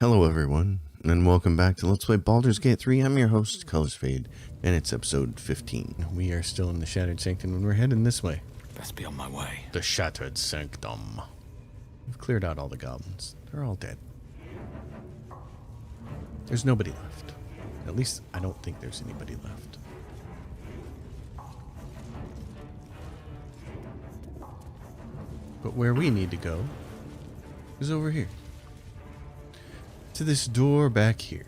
Hello everyone, and welcome back to Let's Play Baldur's Gate 3. I'm your host, Colors Fade, and it's episode 15. We are still in the Shattered Sanctum, and we're heading this way. Best be on my way. The Shattered Sanctum. We've cleared out all the goblins. They're all dead. There's nobody left. At least, I don't think there's anybody left. But where we need to go is over here. To this door back here.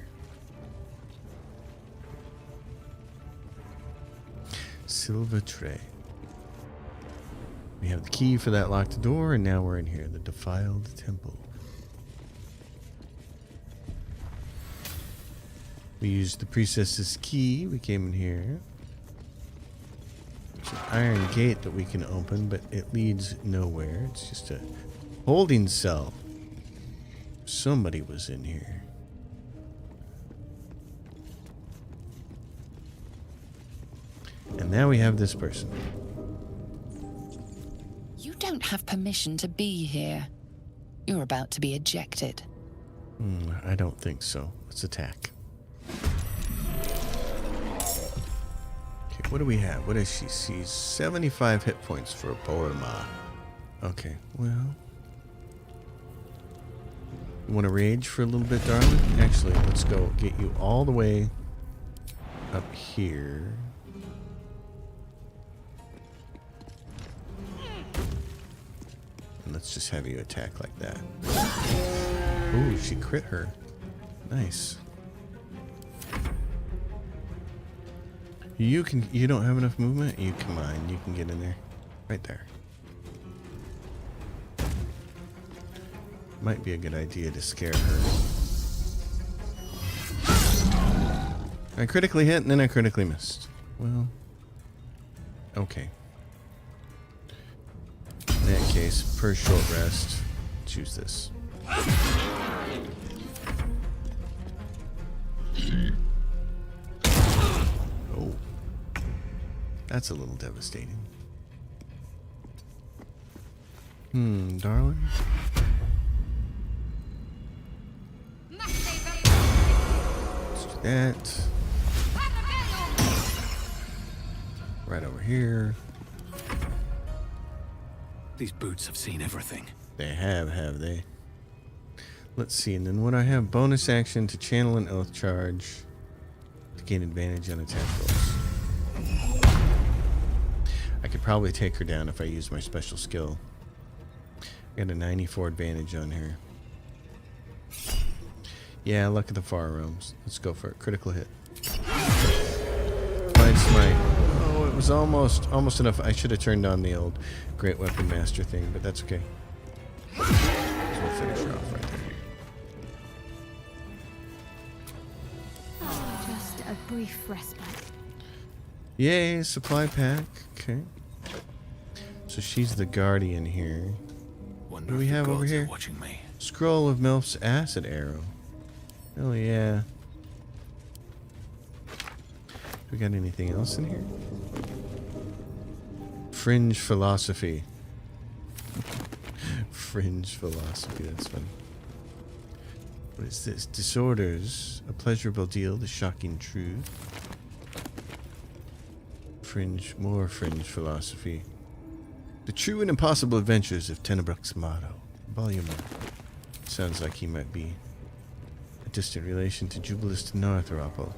Silver tray. We have the key for that locked door, and now we're in here. The defiled temple. We used the priestess's key. We came in here. It's an iron gate that we can open, but it leads nowhere. It's just a holding cell. Somebody was in here. And now we have this person. You don't have permission to be here. You're about to be ejected. I don't think so. Let's attack. Okay, what do we have? What is she? She's 75 hit points for a Poema. Okay, well... You want to rage for a little bit, darling? Actually, let's go get you all the way up here. And let's just have you attack like that. Ooh, she crit her. Nice. You don't have enough movement? You come on, you can get in there. Right there. Might be a good idea to scare her. I critically hit and then I critically missed. Well, okay. In that case, per short rest, choose this. Oh. That's a little devastating. Darling? That right over here. These boots have seen everything. They have they? Let's see, and then what I have, bonus action to channel an oath charge to gain advantage on attack rolls. I could probably take her down if I use my special skill. I got a 94 advantage on her. Yeah, luck of the far realms. Let's go for it. Critical hit. Fine smite. Oh, it was almost enough. I should have turned on the old Great Weapon Master thing, but that's okay. So we'll finish her off right there. Just a brief respite. Yay, supply pack. Okay. So she's the guardian here. What do we have over here? Watching me. Scroll of Milf's acid arrow. Oh yeah. We got anything else in here? Fringe philosophy. Fringe philosophy, that's funny. What is this? Disorders. A pleasurable deal, the shocking truth. More fringe philosophy. The true and impossible adventures of Tenebrück's motto. Volume 1. Sounds like he might be a distant relation to Jubilist Northropple.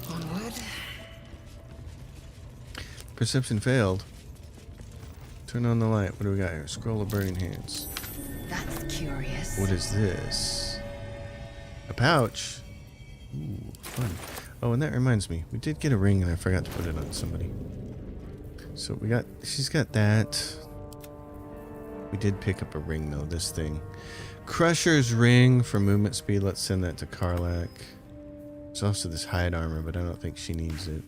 Onward. Perception failed. Turn on the light. What do we got here? Scroll of Burning Hands. That's curious. What is this? A pouch. Ooh, fun. Oh, and that reminds me. We did get a ring and I forgot to put it on somebody. So she's got that. We did pick up a ring though, this thing. Crusher's ring for movement speed. Let's send that to Karlach. There's also this hide armor, but I don't think she needs it.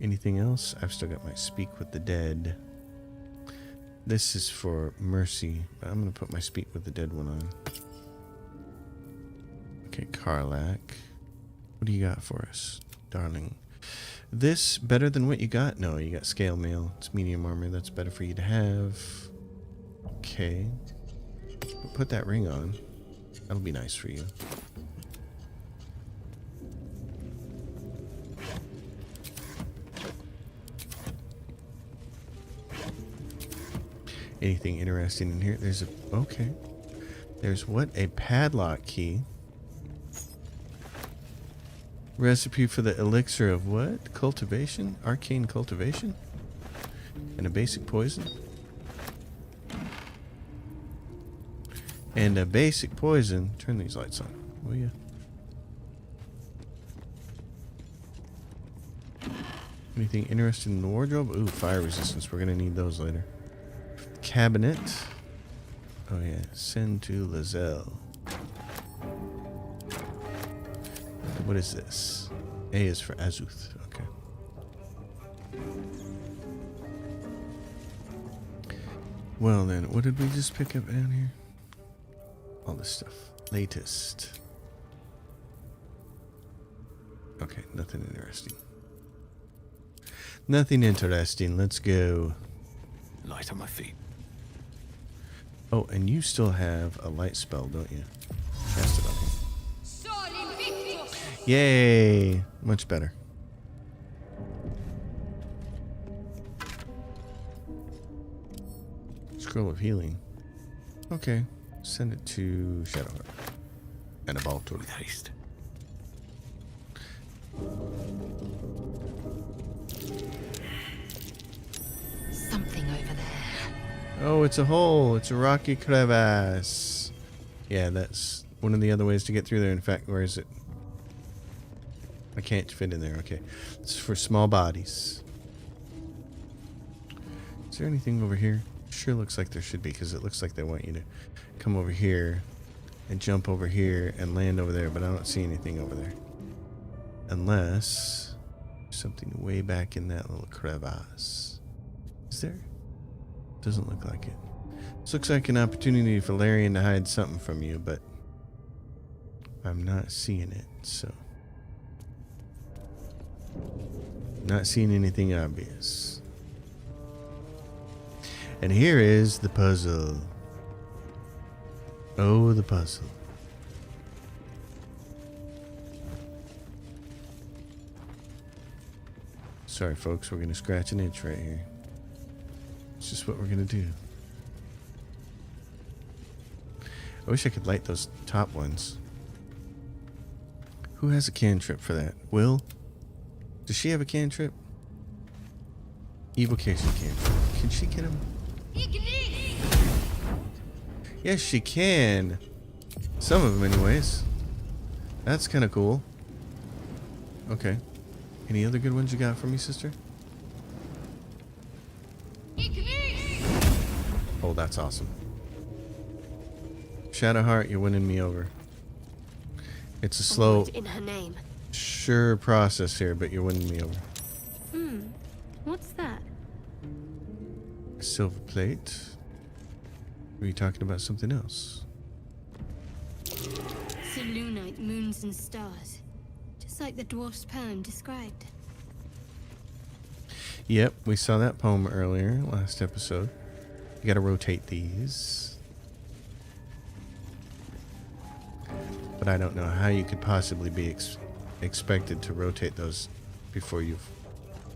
Anything else? I've still got my Speak with the Dead. This is for Mercy, but I'm going to put my Speak with the Dead one on. Okay, Karlach. What do you got for us, darling? This better than what you got? No, you got scale mail. It's medium armor. That's better for you to have. Okay. Put that ring on. That'll be nice for you. Anything interesting in here? There's a... Okay. There's what? A padlock key. Recipe for the elixir of what? Cultivation? Arcane cultivation? And a basic poison? And a basic poison. Turn these lights on, will you? Anything interesting in the wardrobe? Ooh, fire resistance. We're gonna need those later. Cabinet. Oh yeah. Send to Lizelle. What is this? A is for Azuth. Okay. Well then, what did we just pick up down here? All this stuff. Latest. Okay, nothing interesting. Nothing interesting. Let's go. Light on my feet. Oh, and you still have a light spell, don't you? Cast it on him. Yay! Much better. Scroll of healing. Okay. Send it to Shadowheart. And a Baldur. With haste. Something over there. Oh, it's a hole. It's a rocky crevasse. Yeah, that's one of the other ways to get through there. In fact, where is it? I can't fit in there. Okay. It's for small bodies. Is there anything over here? Sure looks like there should be, because it looks like they want you to come over here and jump over here and land over there, but I don't see anything over there. Unless something way back in that little crevasse. Is there? Doesn't look like it. This looks like an opportunity for Larian to hide something from you, but I'm not seeing it, so. Not seeing anything obvious. And here is the puzzle. Oh, the puzzle. Sorry, folks, we're going to scratch an itch right here. It's just what we're going to do. I wish I could light those top ones. Who has a cantrip for that? Will? Does she have a cantrip? Evocation cantrip. Can she get him? Yes, she can. Some of them, anyways. That's kind of cool. Okay. Any other good ones you got for me, sister? Oh, that's awesome. Shadowheart, you're winning me over. It's a slow, in her name. sure process here, but you're winning me over. What's that? A silver plate. Were you talking about something else? Selûnite moons and stars. Just like the dwarf's poem described. Yep, we saw that poem earlier, last episode. You gotta rotate these. But I don't know how you could possibly be expected to rotate those before you've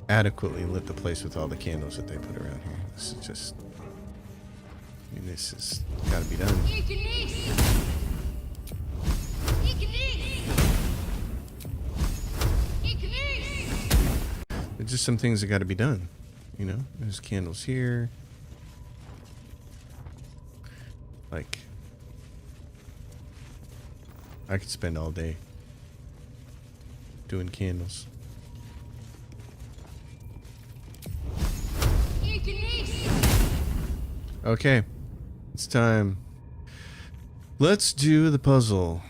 adequately lit the place with all the candles that they put around here. This is just... I mean, this has gotta be done. There's just some things that gotta be done. You know, there's candles here. Like, I could spend all day doing candles. Okay, it's time. Let's do the puzzle.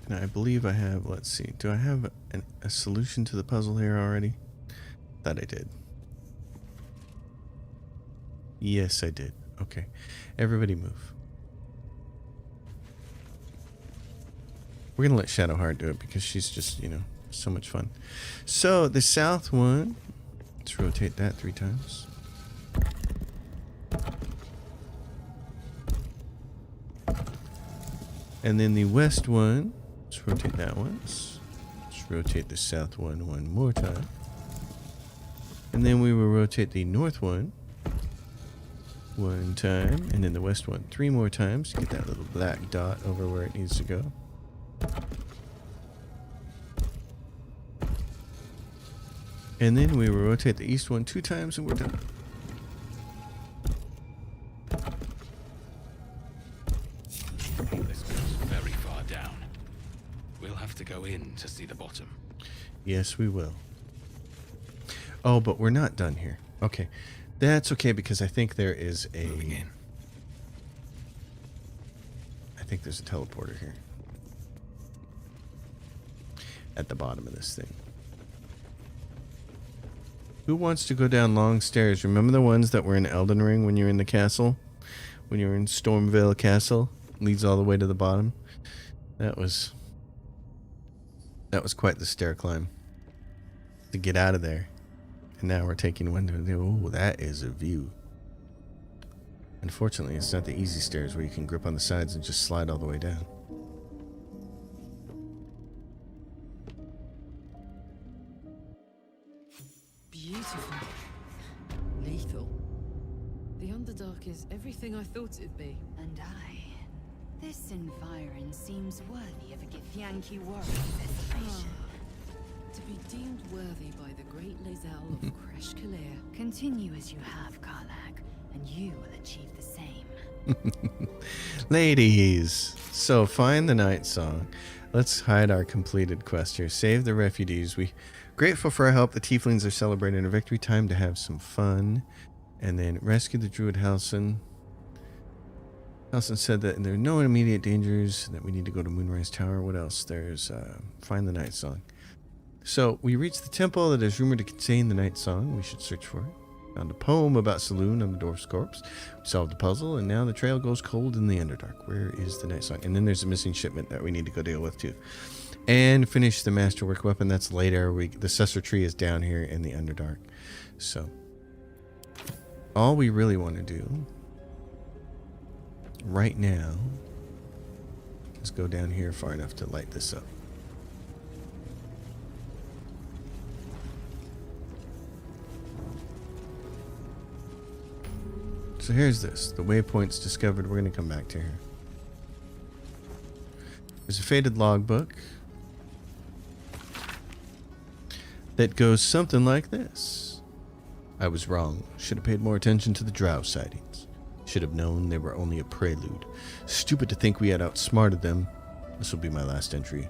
Now, I believe I have, let's see, do I have a solution to the puzzle here already? That I did. Yes, I did. Okay. Everybody move. We're going to let Shadowheart do it because she's just, you know, so much fun. So, the south one, let's rotate that 3 times. And then the west one, let's rotate that once. Let's rotate the south one more time. And then we will rotate the north one time, and then the west one 3 more times to get that little black dot over where it needs to go. And then we will rotate the east one 2 times and we're done. This goes very far down. We'll have to go in to see the bottom. Yes, we will. Oh, but we're not done here. Okay. That's okay because I think there is a... Moving in. I think there's a teleporter here. At the bottom of this thing. Who wants to go down long stairs? Remember the ones that were in Elden Ring when you were in the castle? When you were in Stormvale Castle? Leads all the way to the bottom. That was quite the stair climb. To get out of there. And now we're taking one to... Oh, that is a view. Unfortunately, it's not the easy stairs where you can grip on the sides and just slide all the way down. Beautiful. Lethal. The Underdark is everything I thought it'd be. And this environ seems worthy of a Githyanki warrior destination. To be deemed worthy by the great Lae'zel of Kresh Kalir. Continue as you have, Karlach, and you will achieve the same. Ladies, so find the night song. Let's hide our completed quest here. Save the refugees. We grateful for our help. The tieflings are celebrating a victory. Time to have some fun. And then rescue the druid Halsin. Halsin said that there are no immediate dangers, that we need to go to Moonrise Tower. What else? There's find the night song. So we reached the temple that is rumored to contain the night song. We should search for it. Found a poem about Saloon on the dwarf's corpse. We solved the puzzle, and now the trail goes cold in the Underdark. Where is the night song? And then there's a missing shipment that we need to go deal with too. And finish the masterwork weapon. That's later. The Sussur tree is down here in the Underdark. So all we really want to do right now is go down here far enough to light this up. So here's this. The waypoints discovered. We're going to come back to here. There's a faded logbook that goes something like this. I was wrong. Should have paid more attention to the drow sightings. Should have known they were only a prelude. Stupid to think we had outsmarted them. This will be my last entry.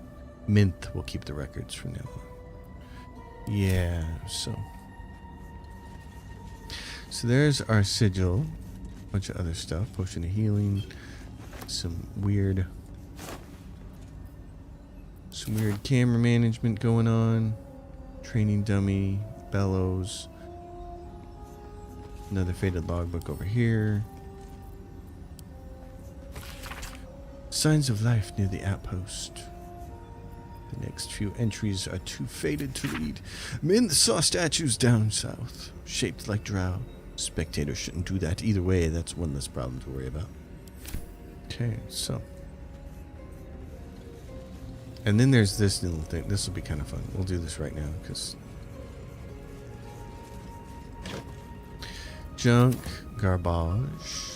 Minth will keep the records from now on. Yeah, so there's our sigil. Bunch of other stuff. Potion of healing. Some weird camera management going on. Training dummy. Bellows. Another faded logbook over here. Signs of life near the outpost. The next few entries are too faded to read. Men saw statues down south, shaped like drow. Spectators shouldn't do that either way. That's one less problem to worry about. Okay, so. And then there's this little thing. This will be kind of fun. We'll do this right now because junk, garbage.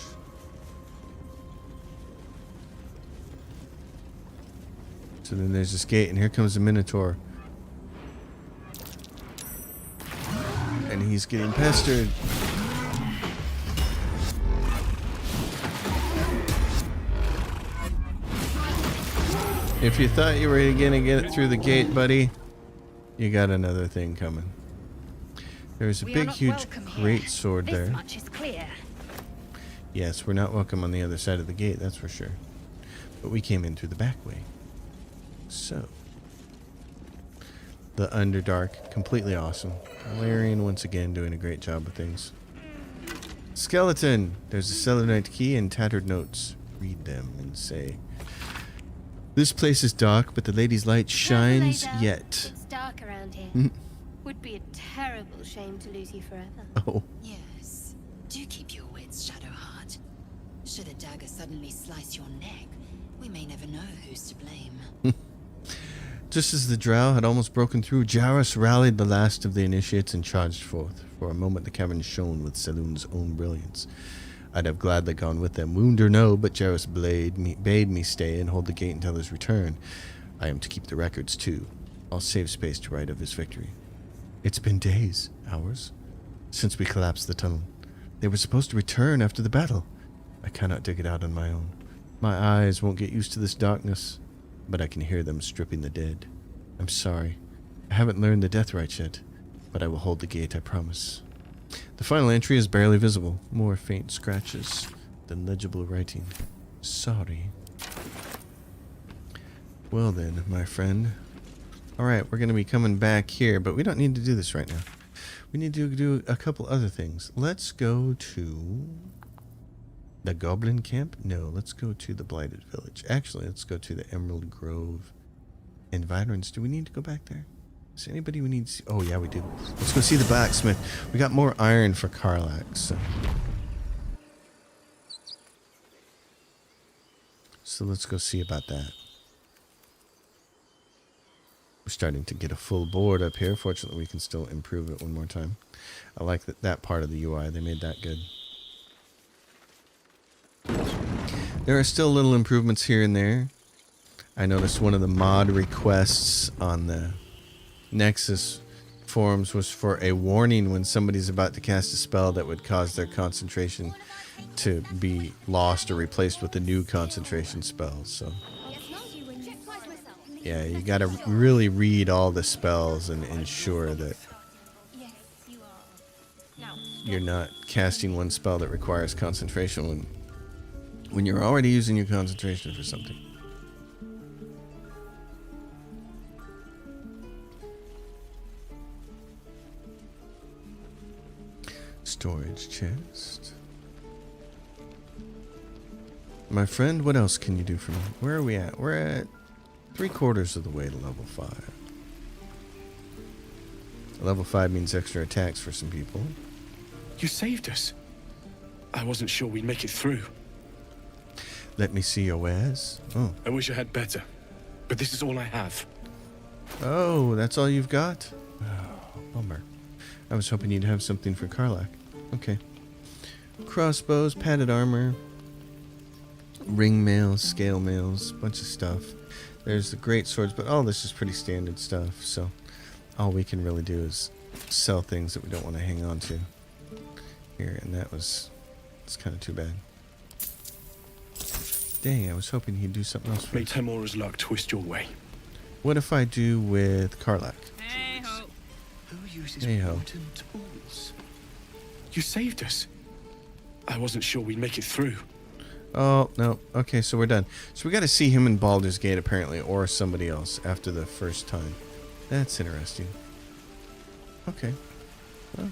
So then there's this gate, and here comes the Minotaur. And he's getting pestered. If you thought you were gonna get it through the gate, buddy, you got another thing coming. There's a big, huge, great sword there. This much is clear. Yes, we're not welcome on the other side of the gate, that's for sure. But we came in through the back way. So, the Underdark, completely awesome. Valerian once again doing a great job of things. Skeleton! There's a Selenite key and tattered notes. Read them and say, this place is dark, but the lady's light shines yet. It's dark around here. Would be a terrible shame to lose you forever. Oh. Yes. Do keep your wits, Shadowheart. Should a dagger suddenly slice your neck, We may never know who's to blame. Just as the drow had almost broken through, Jarrus rallied the last of the initiates and charged forth. For a moment the cavern shone with Selûne's own brilliance. I'd have gladly gone with them, wound or no, but Jarrus bade me stay and hold the gate until his return. I am to keep the records, too. I'll save space to write of his victory. It's been days, hours, since we collapsed the tunnel. They were supposed to return after the battle. I cannot dig it out on my own. My eyes won't get used to this darkness, but I can hear them stripping the dead. I'm sorry. I haven't learned the death rites yet, but I will hold the gate, I promise. The final entry is barely visible. More faint scratches than legible writing. Sorry. Well then, my friend. Alright, we're going to be coming back here, but we don't need to do this right now. We need to do a couple other things. Let's go to the Goblin Camp? No, let's go to the Blighted Village. Actually, let's go to the Emerald Grove environs. Do we need to go back there? Is there anybody we need to see? Oh, yeah, we do. Let's go see the blacksmith. We got more iron for Karlach, so let's go see about that. We're starting to get a full board up here. Fortunately, we can still improve it one more time. I like that part of the UI. They made that good. There are still little improvements here and there. I noticed one of the mod requests on the Nexus forums was for a warning when somebody's about to cast a spell that would cause their concentration to be lost or replaced with a new concentration spell. So yeah, you gotta really read all the spells and ensure that you're not casting one spell that requires concentration when you're already using your concentration for something. Storage chest. My friend, what else can you do for me? Where are we at? We're at 3/4 of the way to level 5. Level 5 means extra attacks for some people. You saved us. I wasn't sure we'd make it through. Let me see your wares. Oh. I wish I had better, but this is all I have. Oh, that's all you've got? Oh, bummer. I was hoping you'd have something for Karlach. Okay. Crossbows, padded armor, ring mails, scale mails, bunch of stuff. There's the great swords, but all this is pretty standard stuff, so all we can really do is sell things that we don't want to hang on to. Here, and it's kind of too bad. Dang, I was hoping he'd do something else for May us. Temora's luck twist your way. What if I do with Karlach? Hey-ho. Who uses Hey-ho. wooden tools? You saved us. I wasn't sure we'd make it through. Oh, no. Okay, so we're done. So we got to see him in Baldur's Gate, apparently, or somebody else after the first time. That's interesting. Okay. Well.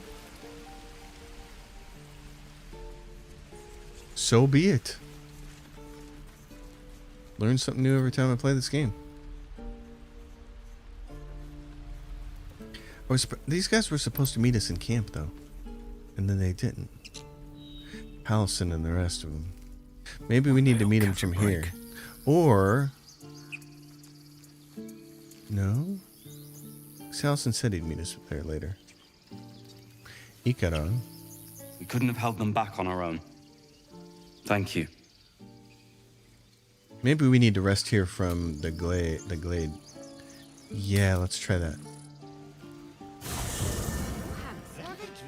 So be it. Learn something new every time I play this game. These guys were supposed to meet us in camp, though. And then they didn't. Halsin and the rest of them. Maybe we need to meet him from here. Or... No? Halsin said he'd meet us there later. Ikaran. We couldn't have held them back on our own. Thank you. Maybe we need to rest here from the glade. Yeah, let's try that.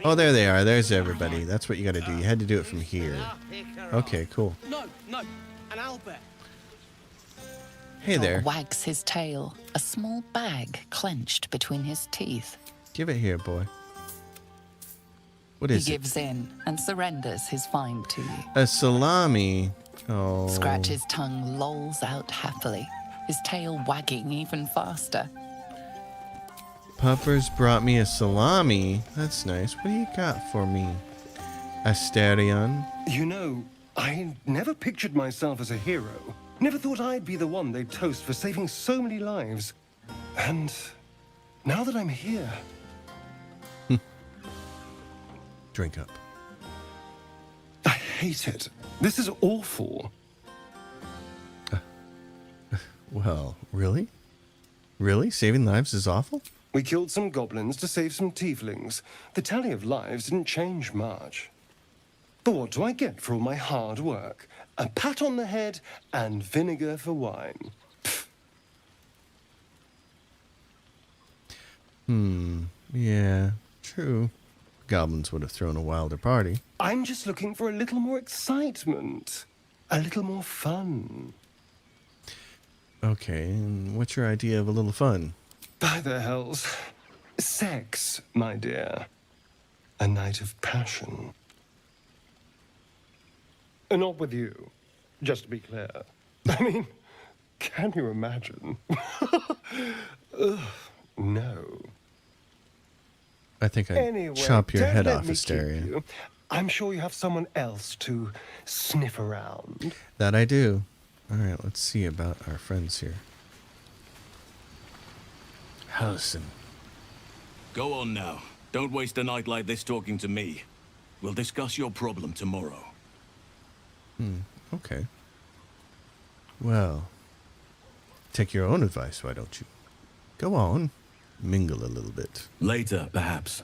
Oh, there they are. There's everybody. That's what you got to do. You had to do it from here. Okay, cool. No, an owlbear. Hey there. Wags his tail, a small bag clenched between his teeth. Give it here, boy. What is He it? gives in and surrenders his find to you. A salami. Oh. Scratch's tongue lolls out happily, his tail wagging even faster. Puppers brought me a salami. That's nice. What do you got for me? Asterion? You know, I never pictured myself as a hero. Never thought I'd be the one they'd toast for saving so many lives. And now that I'm here... Drink up. I hate it. This is awful. Well, really? Really? Saving lives is awful? We killed some goblins to save some tieflings. The tally of lives didn't change much. But what do I get for all my hard work? A pat on the head and vinegar for wine. Yeah, true. Goblins would have thrown a wilder party. I'm just looking for a little more excitement. A little more fun. Okay, and what's your idea of a little fun? By the hells. Sex, my dear. A night of passion. Not with you, just to be clear. I mean, can you imagine? Ugh, no. I think I'd Anyway, chop your don't head let off, me keep Hysteria. you. I'm sure you have someone else to sniff around. That I do. Alright, let's see about our friends here. Howson. Go on now. Don't waste a night like this talking to me. We'll discuss your problem tomorrow. Okay. Well, take your own advice, why don't you? Go on. Mingle a little bit. Later, perhaps.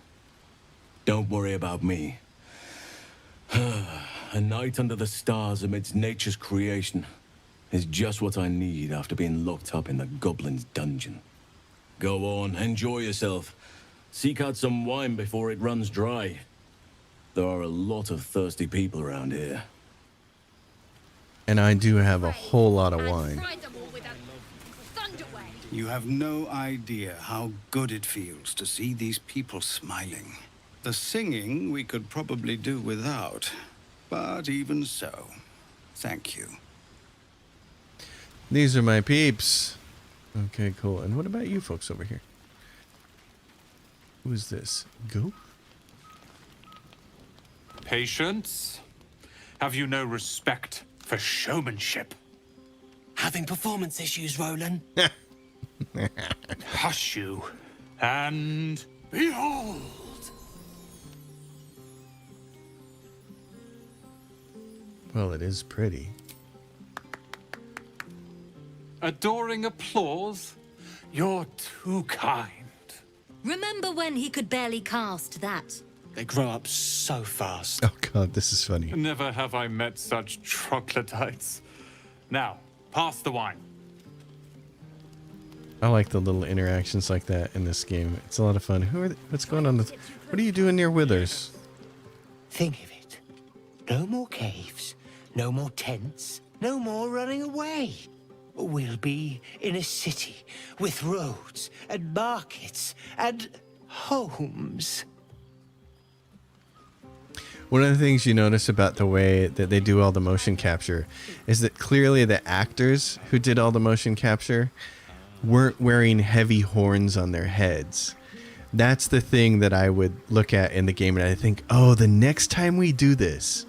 Don't worry about me. A night under the stars amidst nature's creation is just what I need after being locked up in the goblin's dungeon. Go on, enjoy yourself. Seek out some wine before it runs dry. There are a lot of thirsty people around here. And I do have a whole lot of wine. You have no idea how good it feels to see these people smiling. The singing we could probably do without, but even so, thank you. These are my peeps. Okay, cool. And what about you folks over here? Who is this? Go? Patience? Have you no respect for showmanship? Having performance issues, Roland? Hush you, and behold! Well, it is pretty. Adoring applause? You're too kind. Remember when he could barely cast that? They grow up so fast. Oh god, this is funny. Never have I met such troglodytes. Now, pass the wine. I like the little interactions like that in this game. It's a lot of fun. What's going on? What are you doing near Withers? Think of it. No more caves, no more tents, no more running away. We'll be in a city with roads and markets and homes. One of the things you notice about the way that they do all the motion capture is that clearly the actors who did all the motion capture weren't wearing heavy horns on their heads. That's the thing that I would look at in the game and I think, oh, the next time we do this,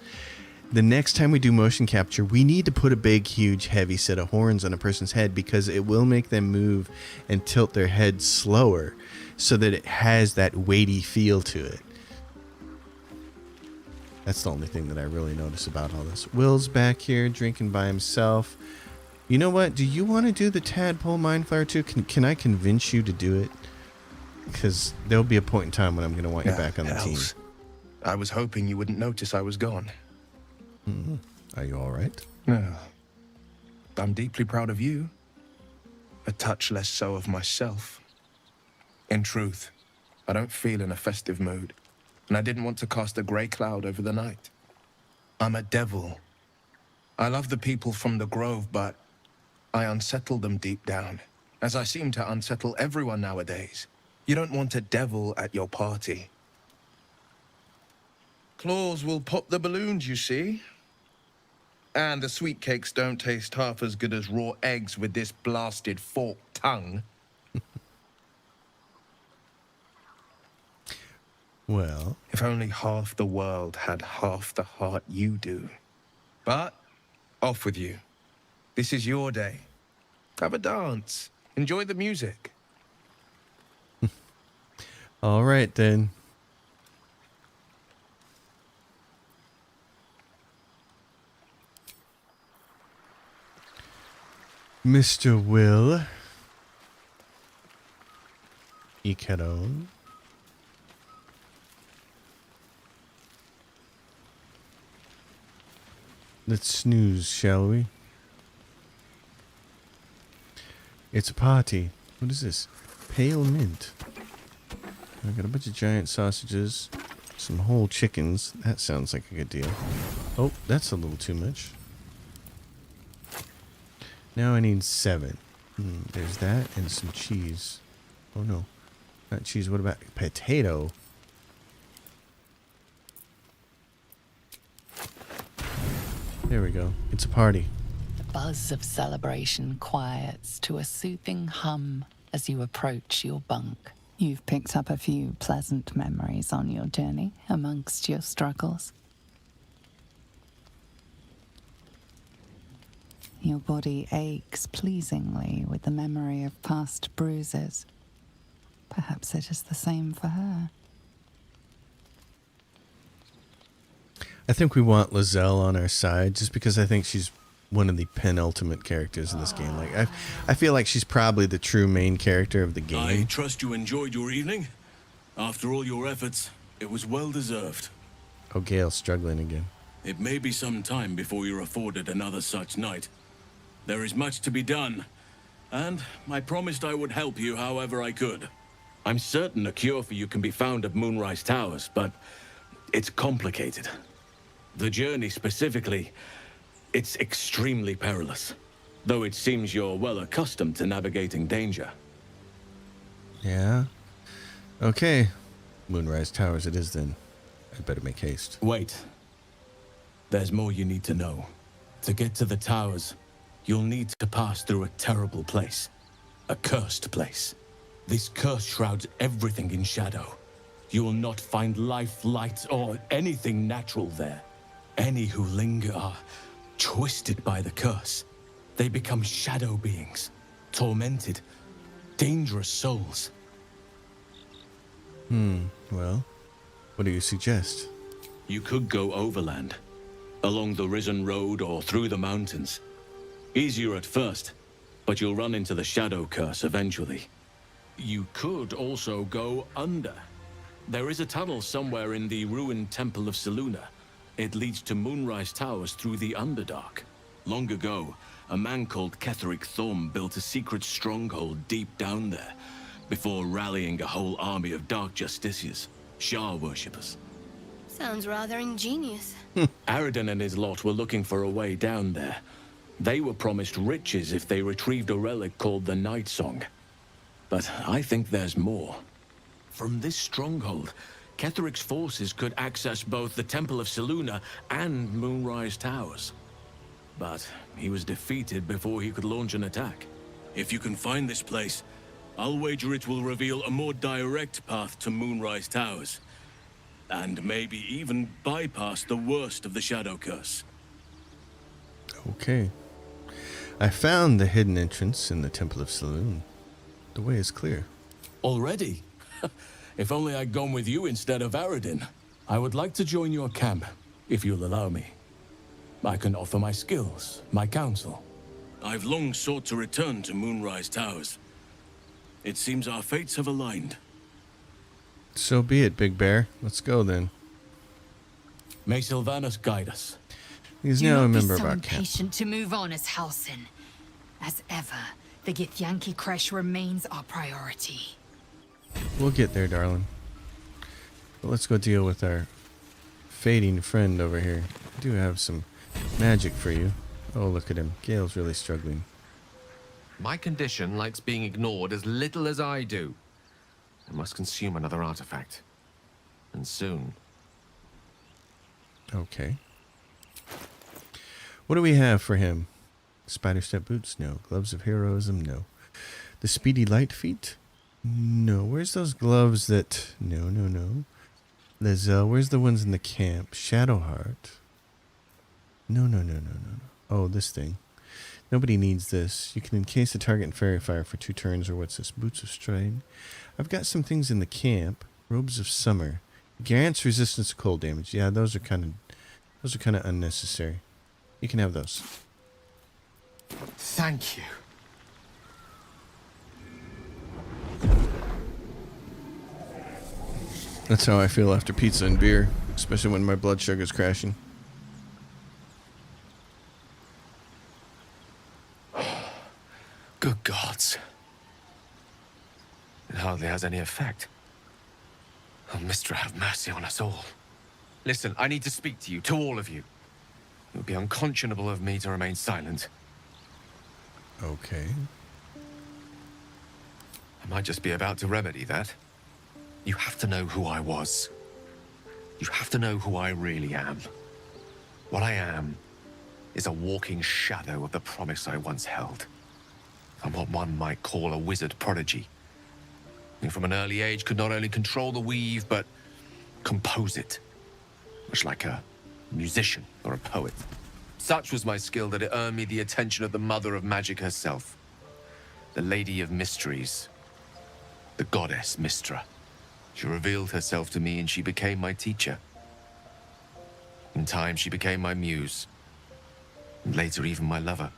the next time we do motion capture, we need to put a big, huge, heavy set of horns on a person's head because it will make them move and tilt their head slower so that it has that weighty feel to it. That's the only thing that I really notice about all this. Will's back here drinking by himself. You know what? Do you want to do the Tadpole Mind Flayer too? Can I convince you to do it? Because there'll be a point in time when I'm going to want you back on the team. I was hoping you wouldn't notice I was gone. Are you all right? No. I'm deeply proud of you. A touch less so of myself. In truth, I don't feel in a festive mood, and I didn't want to cast a grey cloud over the night. I'm a devil. I love the people from the Grove, but I unsettle them deep down, as I seem to unsettle everyone nowadays. You don't want a devil at your party. Claws will pop the balloons, you see. And the sweet cakes don't taste half as good as raw eggs with this blasted forked tongue. Well, if only half the world had half the heart you do. But off with you. This is your day. Have a dance. Enjoy the music. All right, then. Mr. Will. Ikeron. Let's snooze, shall we? It's a party. What is this? Pale mint. I got a bunch of giant sausages. Some whole chickens. That sounds like a good deal. Oh, that's a little too much. Now I need 7. There's that and some cheese. Oh no. Not cheese. What about potato? There we go. It's a party. The buzz of celebration quiets to a soothing hum as you approach your bunk. You've picked up a few pleasant memories on your journey amongst your struggles. Your body aches pleasingly with the memory of past bruises. Perhaps it is the same for her. I think we want Lizelle on our side just because I think she's one of the penultimate characters in this game. Like I feel like she's probably the true main character of the game. I trust you enjoyed your evening. After all your efforts, it was well deserved. Oh, Gale's struggling again. It may be some time before you're afforded another such night. There is much to be done, and I promised I would help you however I could. I'm certain a cure for you can be found at Moonrise Towers, but it's complicated. The journey specifically, it's extremely perilous, though it seems you're well accustomed to navigating danger. Yeah? Okay. Moonrise Towers it is then. I'd better make haste. Wait. There's more you need to know. To get to the towers, you'll need to pass through a terrible place. A cursed place. This curse shrouds everything in shadow. You will not find life, light, or anything natural there. Any who linger are twisted by the curse. They become shadow beings, tormented, dangerous souls. Well, what do you suggest? You could go overland, along the Risen Road or through the mountains. Easier at first, but you'll run into the shadow curse eventually. You could also go under. There is a tunnel somewhere in the ruined Temple of Selûne. It leads to Moonrise Towers through the Underdark. Long ago, a man called Ketheric Thorm built a secret stronghold deep down there, before rallying a whole army of Dark Justiciars, Shah worshippers. Sounds rather ingenious. Aridin and his lot were looking for a way down there. They were promised riches if they retrieved a relic called the Night Song. But I think there's more. From this stronghold, Ketheric's forces could access both the Temple of Selûne and Moonrise Towers. But he was defeated before he could launch an attack. If you can find this place, I'll wager it will reveal a more direct path to Moonrise Towers. And maybe even bypass the worst of the Shadow Curse. Okay. I found the hidden entrance in the Temple of Selûne. The way is clear. Already? If only I'd gone with you instead of Aridin. I would like to join your camp, if you'll allow me. I can offer my skills, my counsel. I've long sought to return to Moonrise Towers. It seems our fates have aligned. So be it, Big Bear. Let's go then. May Sylvanas guide us. He's Do now a not be member of so our camp. impatient to move on as Halsin. As ever, the Githyanki Crash remains our priority. We'll get there, darling. But let's go deal with our fading friend over here. I do have some magic for you. Oh, look at him. Gale's really struggling. My condition likes being ignored as little as I do. I must consume another artifact. And soon. Okay. What do we have for him? Spider step boots? No. Gloves of heroism? No. The speedy light feet? No. Where's those gloves that... No. Lizelle, where's the ones in the camp? Shadowheart? No. Oh, this thing. Nobody needs this. You can encase the target in fairy fire for 2 turns, or what's this? Boots of stride. I've got some things in the camp. Robes of summer. Grants resistance to cold damage. Yeah, those are kind of unnecessary. You can have those. Thank you. That's how I feel after pizza and beer, especially when my blood sugar's crashing. Good gods. It hardly has any effect. Oh, Mistra, have mercy on us all. Listen, I need to speak to you, to all of you. It would be unconscionable of me to remain silent. Okay. I might just be about to remedy that. You have to know who I was. You have to know who I really am. What I am is a walking shadow of the promise I once held. I'm what one might call a wizard prodigy. Who from an early age could not only control the weave, but compose it. Much like a musician or a poet. Such was my skill that it earned me the attention of the mother of magic herself. The Lady of Mysteries. The goddess Mistra. She revealed herself to me and she became my teacher. In time, she became my muse. And later, even my lover.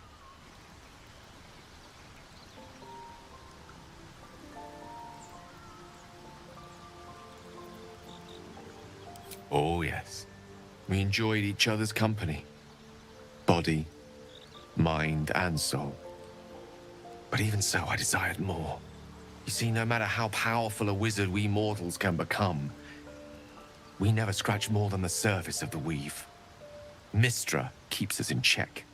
Oh, yes. We enjoyed each other's company. Body, mind, and soul. But even so, I desired more. You see, no matter how powerful a wizard we mortals can become, we never scratch more than the surface of the weave. Mistra keeps us in check.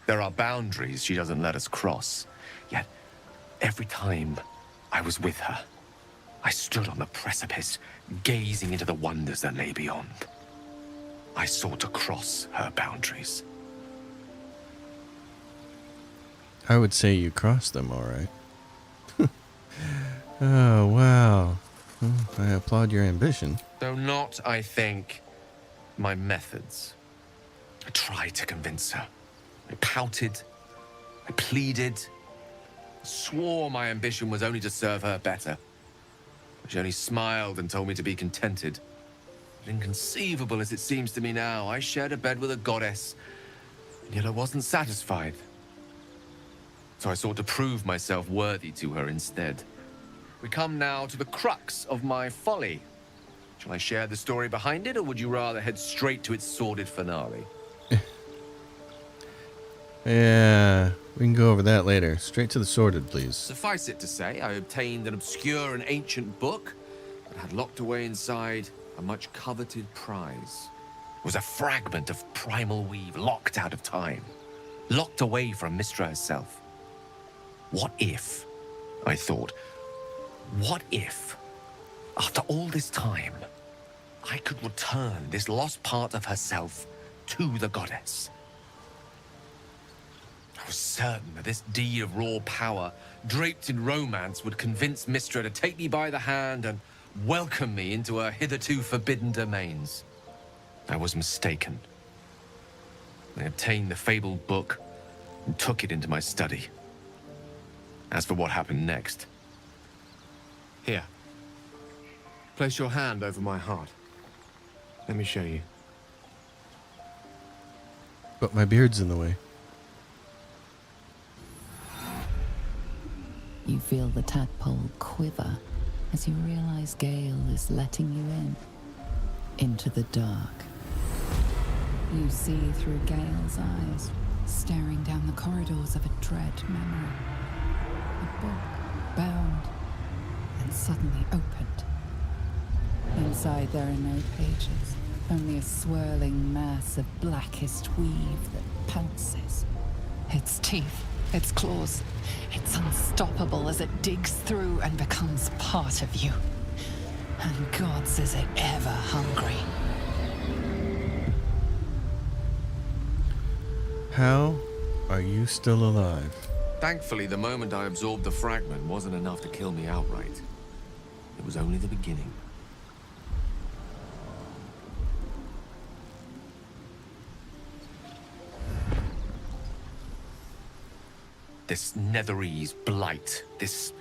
There are boundaries she doesn't let us cross. Yet, every time I was with her, I stood on the precipice, gazing into the wonders that lay beyond. I sought to cross her boundaries. I would say you crossed them, all right. Oh, wow. Well, I applaud your ambition. Though not, I think, my methods. I tried to convince her. I pouted. I pleaded. Swore my ambition was only to serve her better. She only smiled and told me to be contented. But inconceivable as it seems to me now, I shared a bed with a goddess, and yet I wasn't satisfied. So I sought to prove myself worthy to her instead. We come now to the crux of my folly. Shall I share the story behind it, or would you rather head straight to its sordid finale? Yeah, we can go over that later. Straight to the sordid, please. Suffice it to say, I obtained an obscure and ancient book that had locked away inside a much coveted prize. It was a fragment of primal weave locked out of time, locked away from Mistra herself. What if, I thought, what if, after all this time, I could return this lost part of herself to the goddess? I was certain that this deed of raw power, draped in romance, would convince Mistra to take me by the hand and welcome me into her hitherto forbidden domains. I was mistaken. I obtained the fabled book and took it into my study. As for what happened next... Here. Place your hand over my heart. Let me show you. But my beard's in the way. You feel the tadpole quiver as you realize Gale is letting you in. Into the dark. You see through Gale's eyes, staring down the corridors of a dread memory. A book, bound, and suddenly opened. Inside there are no pages, only a swirling mass of blackest weave that pounces. Its teeth, its claws, it's unstoppable as it digs through and becomes part of you. And gods, is it ever hungry. How are you still alive? Thankfully, the moment I absorbed the fragment wasn't enough to kill me outright. It was only the beginning. This Netherese blight, this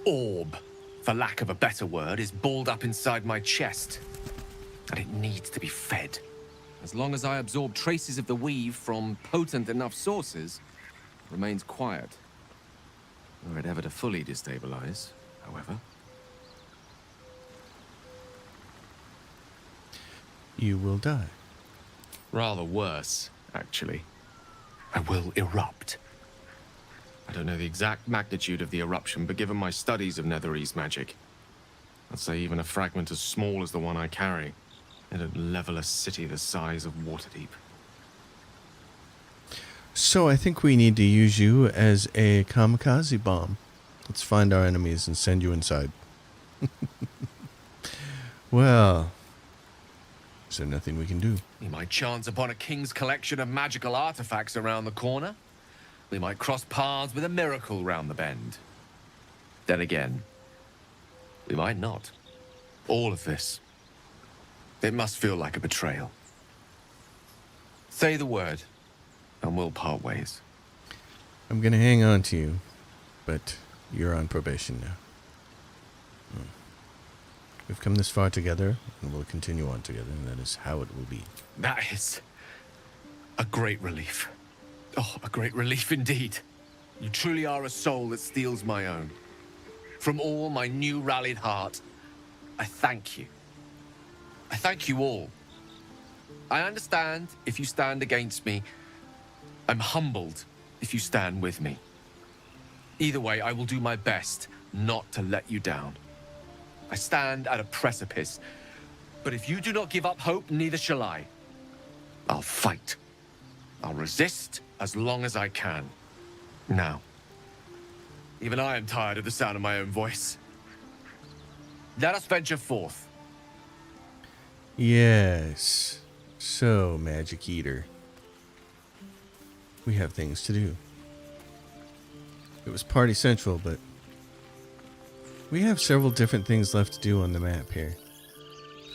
orb, for lack of a better word, is balled up inside my chest. And it needs to be fed. As long as I absorb traces of the weave from potent enough sources, it remains quiet. Were it ever to fully destabilize, however. you will die. Rather worse, actually. I will erupt. I don't know the exact magnitude of the eruption, but given my studies of Netherese magic, I'd say even a fragment as small as the one I carry, it'd level a city the size of Waterdeep. So I think we need to use you as a kamikaze bomb. Let's find our enemies and send you inside. Well, is there nothing we can do? We might chance upon a king's collection of magical artifacts around the corner. We might cross paths with a miracle round the bend. Then again, we might not. All of this. It must feel like a betrayal. Say the word, and we'll part ways. I'm going to hang on to you, but you're on probation now. We've come this far together, and we'll continue on together, and that is how it will be. That is a great relief. Oh, a great relief indeed. You truly are a soul that steals my own. From all my new rallied heart, I thank you. I thank you all. I understand if you stand against me. I'm humbled if you stand with me. Either way, I will do my best not to let you down. I stand at a precipice, but if you do not give up hope, neither shall I. I'll fight. I'll resist as long as I can. Now, even I am tired of the sound of my own voice. Let us venture forth. Yes. So, Magic Eater. We have things to do. It was Party Central, but we have several different things left to do on the map here.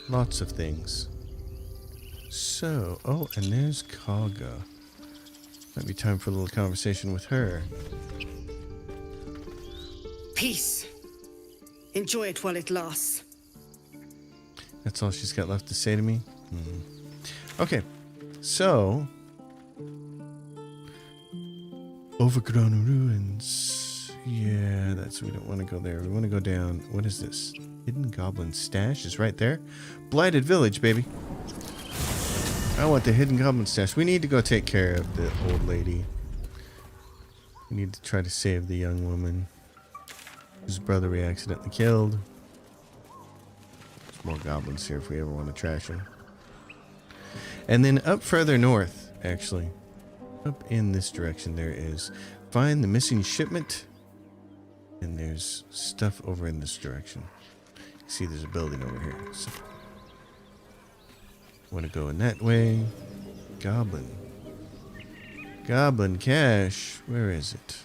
Lots of things. So, oh, and there's Kaga. Might be time for a little conversation with her. Peace. Enjoy it while it lasts. That's all she's got left to say to me? Okay, so... Overgrown ruins. Yeah, we don't want to go there. We want to go down. What is this? Hidden Goblin Stash is right there. Blighted Village, baby. I want the Hidden Goblin Stash. We need to go take care of the old lady. We need to try to save the young woman whose brother we accidentally killed. There's more goblins here if we ever want to trash them. And then up further north, actually. Up in this direction there is find the missing shipment. And there's stuff over in this direction. See, there's a building over here. So, want to go in that way. Goblin. Goblin cache. Where is it?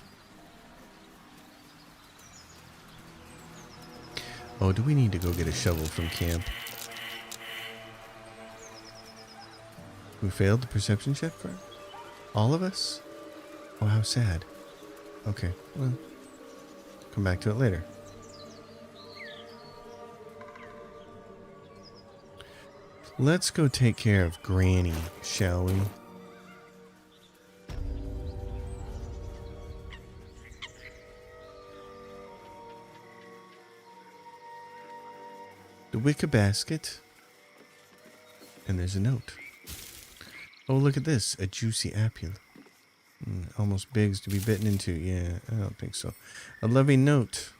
Oh, do we need to go get a shovel from camp? We failed the perception check for it? All of us? Oh, how sad. Okay, well, come back to it later. Let's go take care of Granny, shall we? The wicker basket. And there's a note. Oh, look at this. A juicy apple. Almost begs to be bitten into. Yeah, I don't think so. A loving note.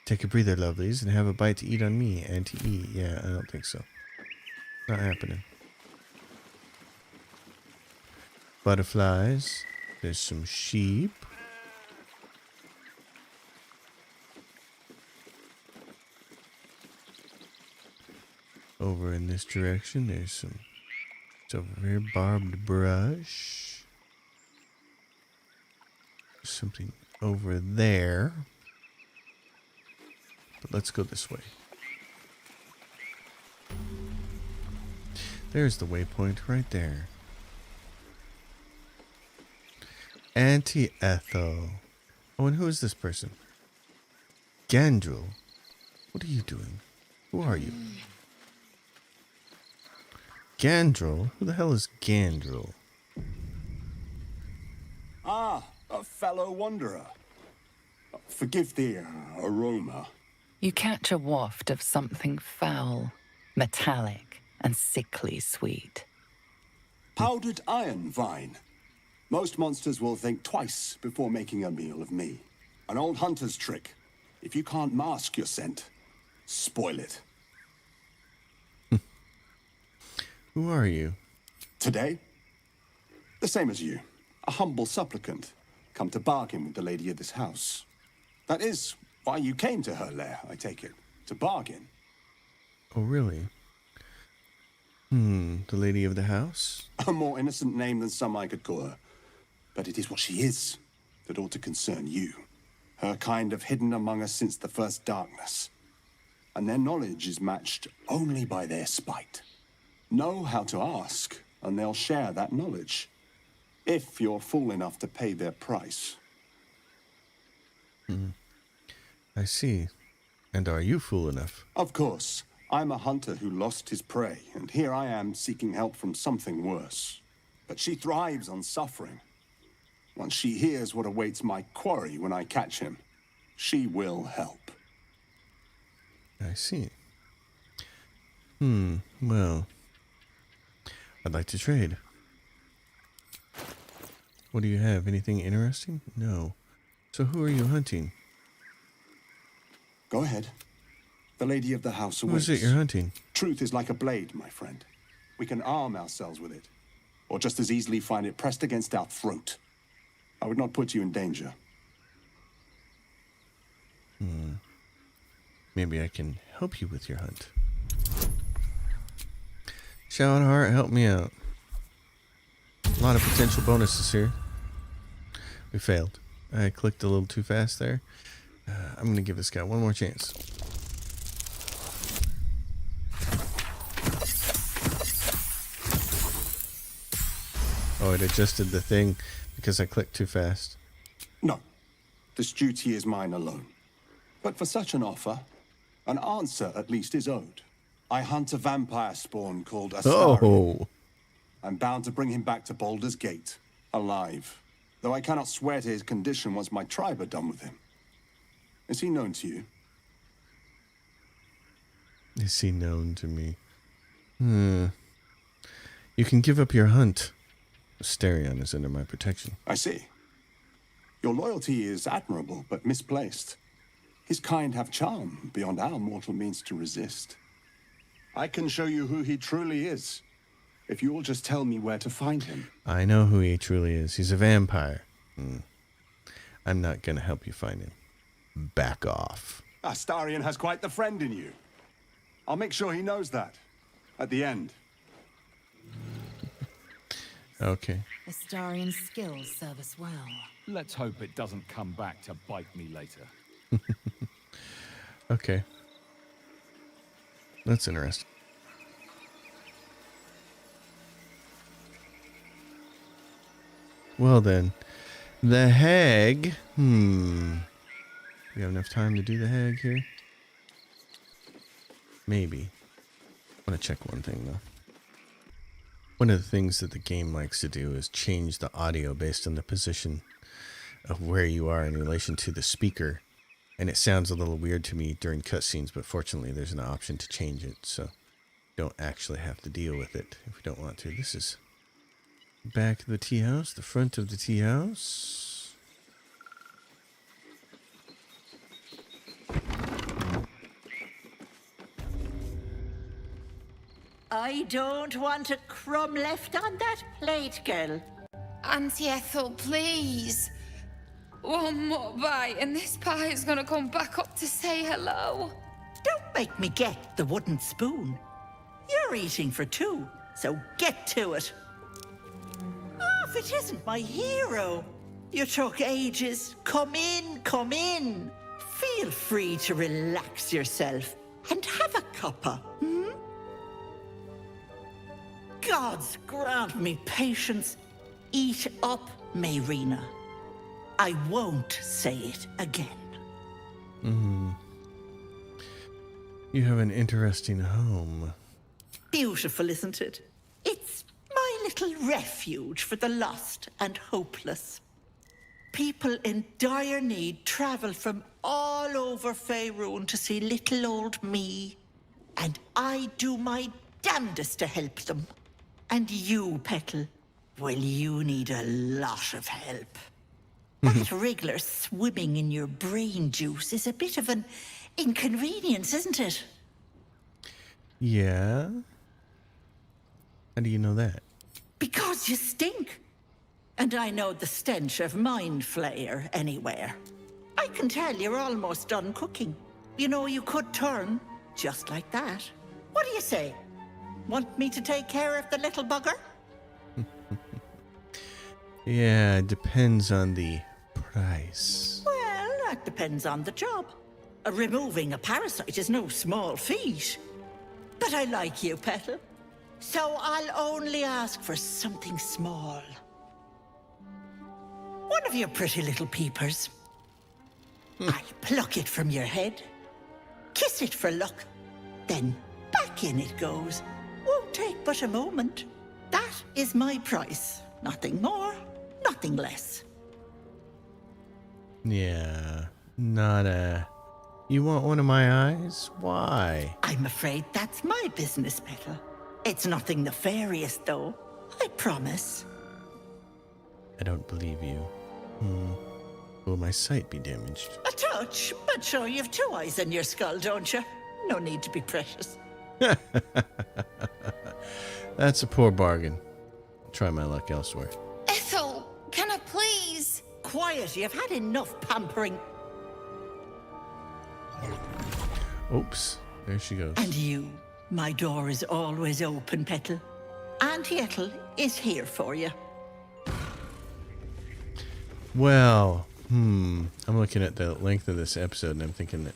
Take a breather, lovelies, and have a bite to eat on me and to eat. Yeah, I don't think so. Not happening. Butterflies. There's some sheep. Over in this direction, there's some... It's over here, barbed brush. Something over there. But let's go this way. There's the waypoint right there. Auntie Ethel. Oh, and who is this person? Gandrel. What are you doing? Who are you? Gandrel? Who the hell is Gandrel? Ah, a fellow wanderer. Forgive the aroma. You catch a waft of something foul, metallic, and sickly sweet. Powdered iron vine. Most monsters will think twice before making a meal of me. An old hunter's trick. If you can't mask your scent, spoil it. Who are you? Today, the same as you. A humble supplicant, come to bargain with the lady of this house. That is why you came to her lair, I take it. To bargain. Oh, really? The lady of the house? A more innocent name than some I could call her. But it is what she is that ought to concern you. Her kind have hidden among us since the first darkness. And their knowledge is matched only by their spite. Know how to ask, and they'll share that knowledge. If you're fool enough to pay their price. I see. And are you fool enough? Of course. I'm a hunter who lost his prey, and here I am seeking help from something worse. But she thrives on suffering. Once she hears what awaits my quarry when I catch him, she will help. I see. Well, I'd like to trade. What do you have? Anything interesting? No. So who are you hunting? Go ahead. The lady of the house Who awaits. is it you're hunting? Truth is like a blade, my friend. We can arm ourselves with it, or just as easily find it pressed against our throat. I would not put you in danger. Maybe I can help you with your hunt. Shout Heart, help me out. A lot of potential bonuses here. We failed. I clicked a little too fast there. I'm going to give this guy one more chance. Oh, it adjusted the thing because I clicked too fast. No. This duty is mine alone. But for such an offer, an answer at least is owed. I hunt a vampire spawn called Astarion. Oh. I'm bound to bring him back to Baldur's Gate, alive. Though I cannot swear to his condition once my tribe are done with him. Is he known to you? Is he known to me? You can give up your hunt. Astarion is under my protection. I see. Your loyalty is admirable, but misplaced. His kind have charm beyond our mortal means to resist. I can show you who he truly is, if you will just tell me where to find him. I know who he truly is. He's a vampire. I'm not going to help you find him. Back off. Astarion has quite the friend in you. I'll make sure he knows that. At the end. Okay. Astarion's skills serve us well. Let's hope it doesn't come back to bite me later. Okay. That's interesting. Well then, the hag. We have enough time to do the hag here? Maybe. I want to check one thing though. One of the things that the game likes to do is change the audio based on the position of where you are in relation to the speaker. And it sounds a little weird to me during cutscenes, but fortunately there's an option to change it, so you don't actually have to deal with it if you don't want to. This is back of the tea house, the front of the tea house. I don't want a crumb left on that plate, girl. Auntie Ethel, please. One more bite and this pie is gonna come back up to say hello. Don't make me get the wooden spoon. You're eating for two, so get to it. Oh, if it isn't my hero. You took ages. Come in, come in. Feel free to relax yourself and have a cuppa, Gods grant me patience. Eat up, Mayrina. I won't say it again. You have an interesting home. Beautiful, isn't it? It's my little refuge for the lost and hopeless. People in dire need travel from all over Faerun to see little old me. And I do my damnedest to help them. And you, Petal, well, you need a lot of help. That wriggler swimming in your brain juice is a bit of an inconvenience, isn't it? Yeah. How do you know that? Because you stink. And I know the stench of mind flayer anywhere. I can tell you're almost done cooking. You know, you could turn just like that. What do you say? Want me to take care of the little bugger? Yeah, it depends on the price. Well, that depends on the job. Removing a parasite is no small feat. But I like you, Petal. So I'll only ask for something small. One of your pretty little peepers. I pluck it from your head, kiss it for luck, then back in it goes. Won't take but a moment. That is my price. Nothing more, nothing less. Yeah, not a... You want one of my eyes? Why? I'm afraid that's my business, Petal. It's nothing nefarious, though. I promise. I don't believe you. Will my sight be damaged? A touch, but sure you've two eyes in your skull, don't you? No need to be precious. That's a poor bargain. I'll try my luck elsewhere. Ethel, can I please? Quiet, you've had enough pampering. Oops, there she goes. And you, my door is always open, Petal. Auntie Ethel is here for you. Well, I'm looking at the length of this episode, and I'm thinking that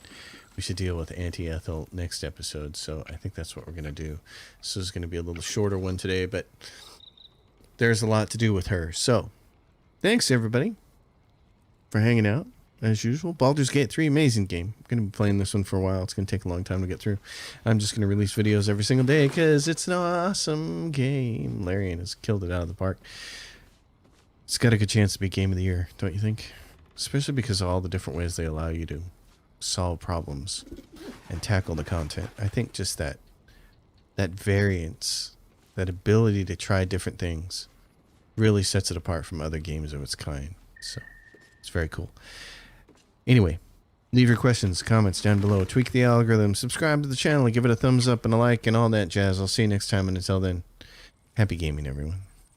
we should deal with Auntie Ethel next episode, so I think that's what we're going to do. This is going to be a little shorter one today, but there's a lot to do with her. So, thanks, everybody, for hanging out, as usual. Baldur's Gate 3, amazing game. I'm going to be playing this one for a while. It's going to take a long time to get through. I'm just going to release videos every single day, because it's an awesome game. Larian has killed it out of the park. It's got a good chance to be Game of the Year, don't you think? Especially because of all the different ways they allow you to solve problems and tackle the content. I think just that variance, that ability to try different things, really sets it apart from other games of its kind. So, it's very cool. Anyway, leave your questions, comments down below. Tweak the algorithm, subscribe to the channel, give it a thumbs up and a like and all that jazz. I'll see you next time, and until then, happy gaming, everyone.